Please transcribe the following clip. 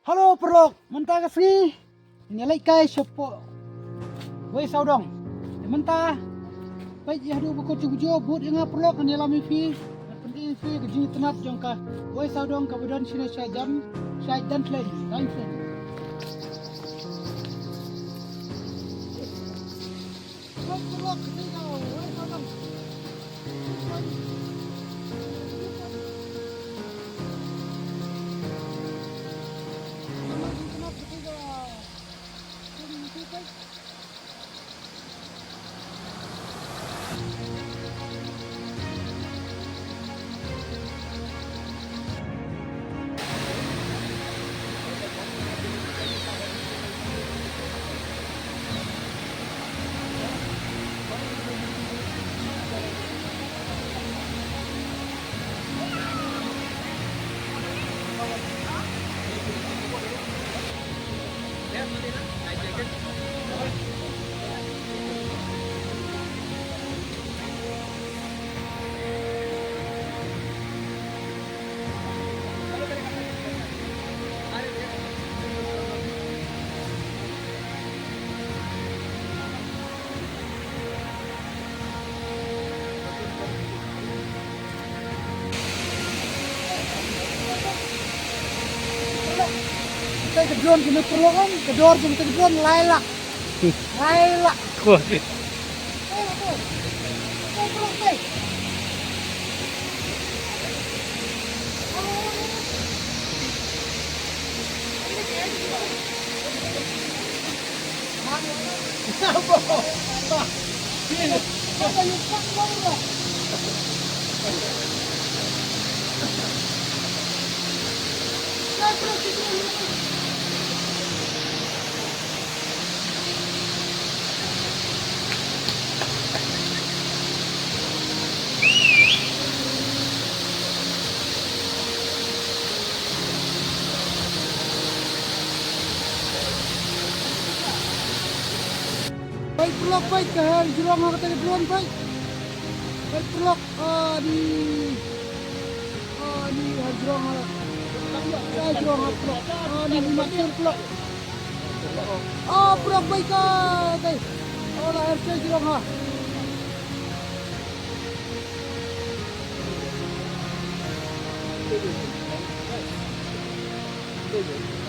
Halo perlok, mentah kasih. Ini lagi kai siapa? Wei saudong. Mentah. Baik ya dua buku cukup buat yang perlok ini lami fi. Penting fi kerja tenat jangka. Wei saudong kemudian sini saya dan lagi. Lain fi. Perlok ini kau. Wei saudong. Kita kedron kena perlokan, kedor jam kedron Laila. Laila. Kok. Baik perlok baik ke jurang apa tadi belum baik. Baik perlok di jurang apa? Jurang apa? Di maksud perlok. Perlok baik ke. Oh lah RC jurang ha. Thank you.